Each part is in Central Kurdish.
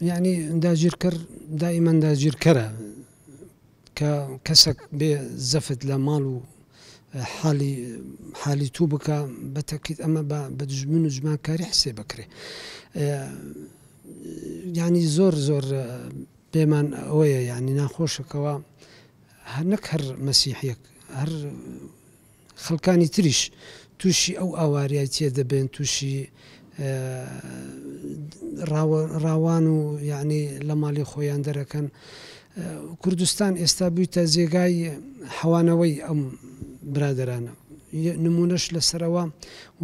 يعني داگیرکەر دائما داگیرکەرە کە کەسێک بێ زەفت لە ماڵ و حالی تو بکە بەتەکید ئەمە بە دژمن و جماکاری حسێ بکرێ. یعنی زۆر پێمان ئەوەیە یعنی ناخۆشەکەوە نەک هەر مەسیحیەک هەر خەڵکانی تریش تووشی ئەو ئاواریەتیە دەبێن تووشی ڕاوان و یعنی لە ماڵی خۆیان دەرەکەن. کوردستان ئێستا بوویتە جێگای حەوانەوەی ئەم برادرانە. نمونەش لەسەرەوە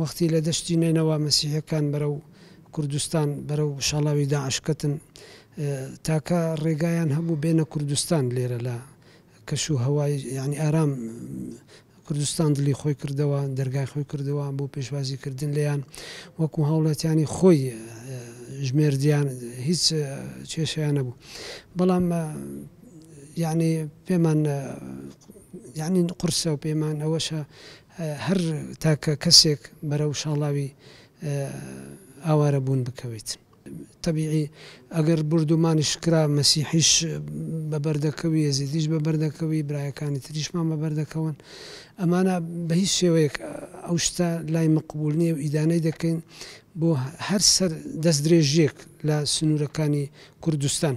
وەختی لە دەشتی نینەوە مەسیحەکان بەرەو کوردستان بەرەو شاڵاوی داعشکەتن تاکە ڕێگایان هەبوو بێنە کوردستان لێرە لە کەش و هەوای یعنی ئارام کوردستان دڵی خۆی کردەوە دەرگای خۆی کردەوە بۆ پێشوازیکردن لێیان وەکو هاوڵاتیانی خۆی ژمێردیان هیچ کێشیان نەبوو. بەڵام یعنی پێمان یعنی قورسە و پێمان ئەوەشە هەر تاکە کەسێک بەرەو شاڵاوی ئاوارە بوون بکەوێت. طبیعی ئەگەر بردومانیش کرا مەسیحیش بەبەردەکەوی یەزیدیش بەبەردەکەوی برایەکانی تریشمان بەبەردەکەون ئەمانە بە هیچ شێوەیەک ئەو شتە لای مەقبول نییە و ئیدانەی دەکەین بۆ هەر سەر دەست درێژیەک لە سنوورەکانی کوردستان.